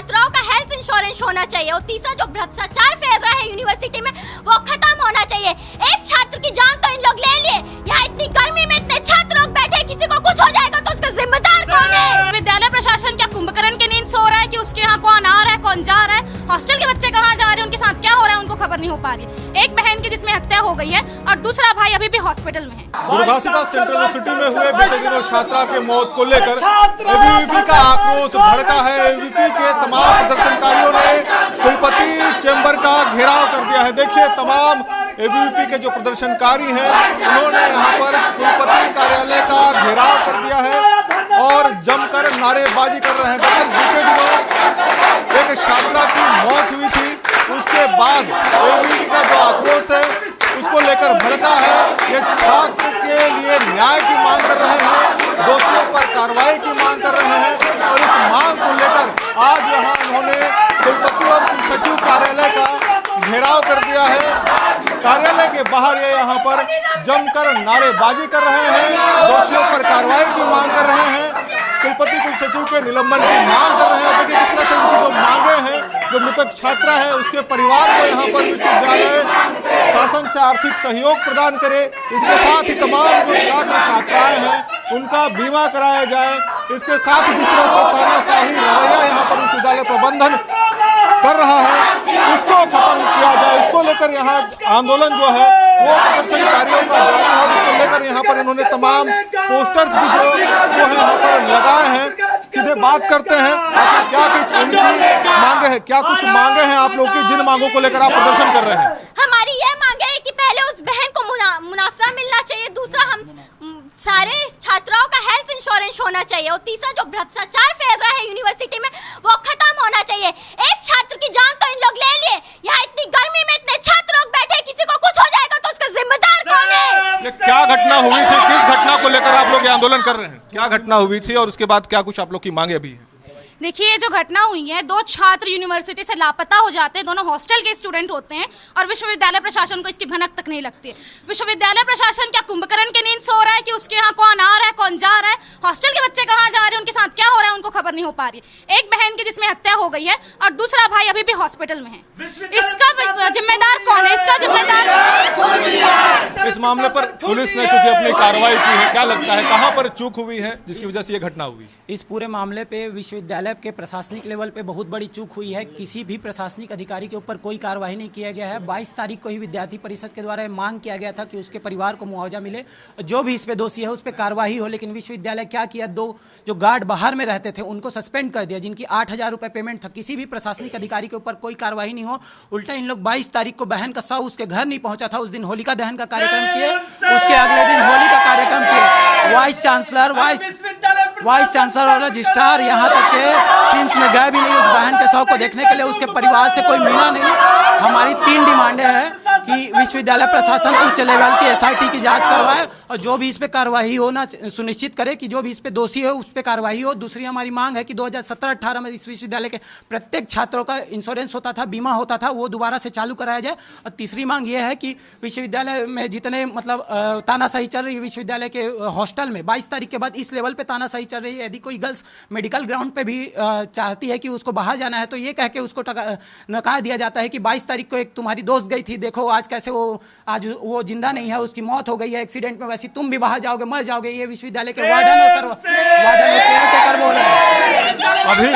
छात्राओं का health insurance होना चाहिए और तीसरा जो भ्रष्टाचार फैल रहा है यूनिवर्सिटी में वो खत्म होना चाहिए। एक छात्र की जान तो इन लोग ले लिए, यहाँ इतनी गर्मी में इतने छात्र लोग बैठे, किसी को कुछ हो जाएगा तो उसका जिम्मेदार कौन है? विद्यालय प्रशासन क्या कुंभकर्ण की नींद सो रहा है कि उसके यहाँ कौन आ रहा है कौन जा रहा है, हॉस्टल के बच्चे कहाँ जा रहे हैं, उनके साथ क्या हो रहा है उनको खबर नहीं हो पा रही। एक बहन की जिसमें हत्या हो गई है और दूसरा भाई अभी भी हॉस्पिटल में है। दूरभाषिता सेंट्रल यूनिवर्सिटी में हुए बीते दिनों छात्रा के मौत को लेकर एबीवीपी का आक्रोश भड़का है। एबीवीपी के तमाम प्रदर्शनकारियों ने कुलपति चैम्बर का घेराव कर दिया है। देखिए तमाम एबीवीपी के जो प्रदर्शनकारी हैं उन्होंने यहाँ पर कुलपति कार्यालय का घेराव कर दिया है और जमकर नारेबाजी कर रहे हैं। दरअसल बीते दिनों एक छात्रा की मौत हुई थी, उसके बाद एबीवीपी का जो आक्रोश है उसको लेकर भड़का है। ये छात्र के लिए न्याय की मांग कर रहे हैं, दोषियों पर कार्रवाई की मांग कर रहे हैं और इस मांग को लेकर आज यहाँ उन्होंने कुलपति और कुलसचिव कार्यालय का घेराव कर दिया है। कार्यालय के बाहर ये यहाँ पर जमकर नारेबाजी कर रहे हैं, दोषियों पर कार्रवाई की मांग कर रहे हैं, कुलपति कुलसचिव के निलंबन की मांग कर रहे हैं। देखिए किस तरह से उनकी जो मांगे हैं, जो मृतक छात्रा है उसके परिवार को यहाँ पर विश्वविद्यालय शासन से आर्थिक सहयोग प्रदान करे, इसके साथ ही तमाम जो छात्र छात्राएं हैं उनका बीमा कराया जाए, इसके साथ ही जिस तरह से तानाशाही रवैया यहाँ पर विश्वविद्यालय प्रबंधन कर रहा है उसको खत्म किया जाए। इसको लेकर यहाँ आंदोलन जो है वो प्रदर्शनकारियों का जारी है, इसको लेकर यहाँ पर इन्होंने तमाम पोस्टर्स भी जो है यहाँ पर लगाए हैं। सीधे बात करते हैं क्या कुछ उनकी मांगे हैं, क्या कुछ मांगे हैं आप लोग की जिन मांगों को लेकर आप प्रदर्शन कर रहे हैं? हमारी ये मांगे है कि पहले उस बहन को मुआवजा मिलना चाहिए, दूसरा हम सारे छात्राओं का हेल्थ इंश्योरेंस होना चाहिए और तीसरा जो भ्रष्टाचार फैल रहा है यूनिवर्सिटी में वो खत्म होना चाहिए। एक छात्र की जान तो इन लोग ले लिए, यहाँ इतनी गर्मी में इतने छात्र लोग बैठे, किसी को कुछ हो जाएगा तो उसका जिम्मेदार कौन है? ये क्या घटना हुई थी, किस घटना को लेकर आप लोग ये आंदोलन कर रहे हैं? क्या घटना हुई थी और उसके बाद क्या कुछ आप लोग की मांगे अभी है? देखिए जो घटना हुई है, दो छात्र यूनिवर्सिटी से लापता हो जाते हैं, दोनों हॉस्टल के स्टूडेंट होते हैं और विश्वविद्यालय प्रशासन को इसकी भनक तक नहीं लगती है। विश्वविद्यालय प्रशासन क्या कुंभकर्ण की नींद सो रहा है कि उसके यहाँ कौन आ रहा है कौन जा रहा है, हॉस्टल के बच्चे कहाँ जा रहे हैं, उनके साथ क्या हो रहा है उनको खबर नहीं हो पा रही। एक बहन की जिसमें हत्या हो गई है और दूसरा भाई अभी भी हॉस्पिटल में है। इसका जिम्मेदार कौन है? इसका जिम्मेदार इस मामले पर पुलिस ने चूंकि अपनी कार्रवाई की है, क्या लगता है कहां पर चूक हुई है जिसकी वजह से ये घटना हुई? इस पूरे मामले पे विश्वविद्यालय के प्रशासनिक लेवल पे बहुत बड़ी चूक हुई है। किसी भी प्रशासनिक अधिकारी के ऊपर कोई कार्रवाई नहीं किया गया है। 22 तारीख को ही विद्यार्थी परिषद के द्वारा मांग किया गया था कि उसके परिवार को मुआवजा मिले, जो भी इस पे दोषी है उस पर कार्रवाई हो, लेकिन विश्वविद्यालय क्या किया, दो जो गार्ड बाहर में रहते थे उनको सस्पेंड कर दिया, जिनकी 8,000 रुपये पेमेंट था। किसी भी प्रशासनिक अधिकारी के ऊपर कोई कार्रवाई नहीं हो, उल्टा इन लोग 22 तारीख को बहन का शव उसके घर नहीं पहुंचा था, उस दिन होलिका दहन का कार्यक्रम किए, उसके अगले दिन होली का कार्यक्रम किए। वाइस चांसलर और रजिस्ट्रार यहाँ तक के सिम्स में गए भी नहीं उस बहन के शव को देखने के लिए, उसके परिवार से कोई मिला नहीं। हमारी 3 डिमांडें हैं कि विश्वविद्यालय प्रशासन उच्च लेवल की SIT की जांच करवाए और जो भी इस पे कार्रवाई होना सुनिश्चित करे कि जो भी इस पे दोषी हो उस पे कार्रवाई हो। दूसरी हमारी मांग है कि 2017-18 में इस विश्वविद्यालय के प्रत्येक छात्रों का इंश्योरेंस होता था, बीमा होता था, वो दोबारा से चालू कराया जाए। और तीसरी मांग ये है कि विश्वविद्यालय में जितने मतलब तानाशाही चल रही है विश्वविद्यालय के हॉस्टल में, 22 तारीख के बाद इस लेवल पे तानाशाही चल रही है। यदि कोई गर्ल्स मेडिकल ग्राउंड पे भी चाहती है कि उसको बाहर जाना है तो ये कह के उसको नकार दिया जाता है कि 22 तारीख को एक तुम्हारी दोस्त गई थी, देखो आज कैसे आज वो जिंदा नहीं है, उसकी मौत हो गई है एक्सीडेंट में, वैसे तुम भी बाहर जाओगे मर जाओगे। ये विश्वविद्यालय के वार्डन और केयरटेकर बोल रहे हैं।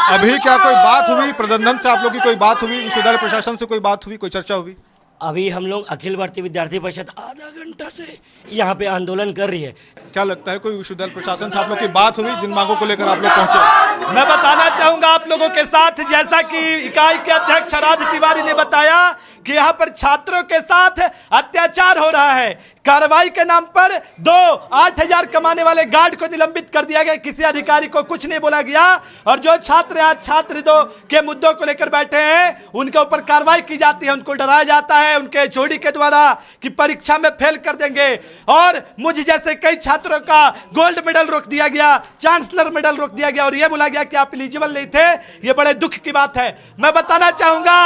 अभी क्या कोई बात हुई प्रबंधन से, आप लोग की कोई बात हुई, विश्वविद्यालय प्रशासन से कोई बात हुई, कोई चर्चा हुई? अभी हम लोग अखिल भारतीय विद्यार्थी परिषद आधा घंटा से यहाँ पे आंदोलन कर रही है। क्या लगता है कोई विश्वविद्यालय प्रशासन से आप लोग की बात हुई जिन मांगों को लेकर आप लोग पहुंचे? मैं बताना चाहूंगा आप लोगों के साथ, जैसा कि इकाई के अध्यक्ष राज तिवारी ने बताया कि यहाँ पर छात्रों के साथ अत्याचार हो रहा है। कार्रवाई के नाम पर 8,000 कमाने वाले गार्ड को निलंबित कर दिया गया, किसी अधिकारी को कुछ नहीं बोला गया। और जो छात्र यहाँ छात्र के मुद्दों को लेकर बैठे हैं उनके ऊपर कार्रवाई की जाती है, उनको डराया जाता है उनके HOD के द्वारा कि परीक्षा में फेल कर देंगे। और मुझ जैसे कई छात्रों का गोल्ड मेडल रोक दिया गया, चांसलर मेडल रोक दिया गया और यह बोला गया कि आप एलिजिबल नहीं थे। यह बड़े दुख की बात है। मैं बताना चाहूंगा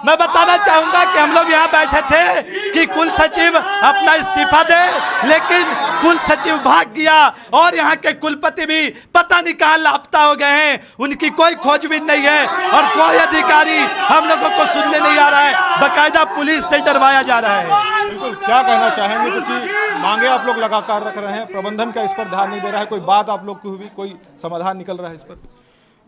मैं बताना चाहूंगा कि हम लोग यहाँ बैठे थे कि कुल सचिव अपना इस्तीफा दे, लेकिन कुल सचिव भाग गया और यहाँ के कुलपति भी पता नहीं कहाँ लापता हो गए हैं। उनकी कोई खोजबीन नहीं है और कोई अधिकारी हम लोगों को सुनने नहीं आ रहा है, बकायदा पुलिस से डरवाया जा रहा है। बिल्कुल, क्या कहना चाहेंगे, क्योंकि मांगे आप लोग लगातार रख रहे हैं, प्रबंधन का इस पर ध्यान नहीं दे रहा है, कोई बात आप लोग की हुई, कोई समाधान निकल रहा है इस पर?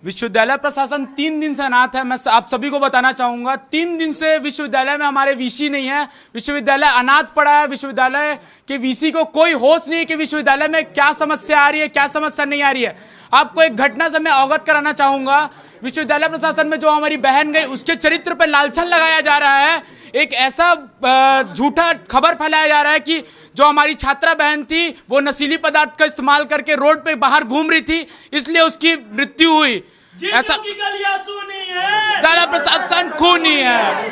विश्वविद्यालय प्रशासन 3 दिन से अनाथ है। मैं आप सभी को बताना चाहूंगा, 3 दिन से विश्वविद्यालय में हमारे वीसी नहीं है, विश्वविद्यालय अनाथ पड़ा है। विश्वविद्यालय के वीसी को कोई होश नहीं है कि विश्वविद्यालय में क्या समस्या आ रही है, क्या समस्या नहीं आ रही है। आपको एक घटना से मैं अवगत कराना चाहूंगा। विश्वविद्यालय प्रशासन में जो हमारी बहन गई, उसके चरित्र पर लांछन लगाया जा रहा है। एक ऐसा झूठा खबर फैलाया जा रहा है कि जो हमारी छात्रा बहन थी वो नशीली पदार्थ का इस्तेमाल करके रोड पे बाहर घूम रही थी, इसलिए उसकी मृत्यु हुई। ऐसा विश्वविद्यालय प्रशासन खूनी है।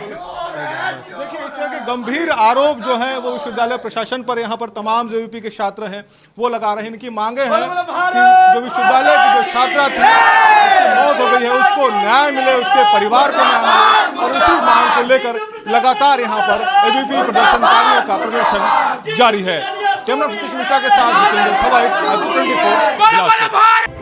देखिए, इस तरह के गंभीर आरोप जो हैं वो विश्वविद्यालय प्रशासन पर यहाँ पर तमाम जो यूपी के छात्र हैं वो लगा रहे हैं। इनकी मांगे हैं कि जो विश्वविद्यालय की जो छात्रा थी उसकी मौत हो गई है, उसको न्याय मिले, उसके परिवार को न्याय मिले, और उसी मांग को लेकर लगातार यहाँ पर एबीवीपी प्रदर्शनकारियों का प्रदर्शन जारी है। कैमरा सतीश मिश्रा के साथ जितेंद्र खवाई, आज 24 बिलासपुर।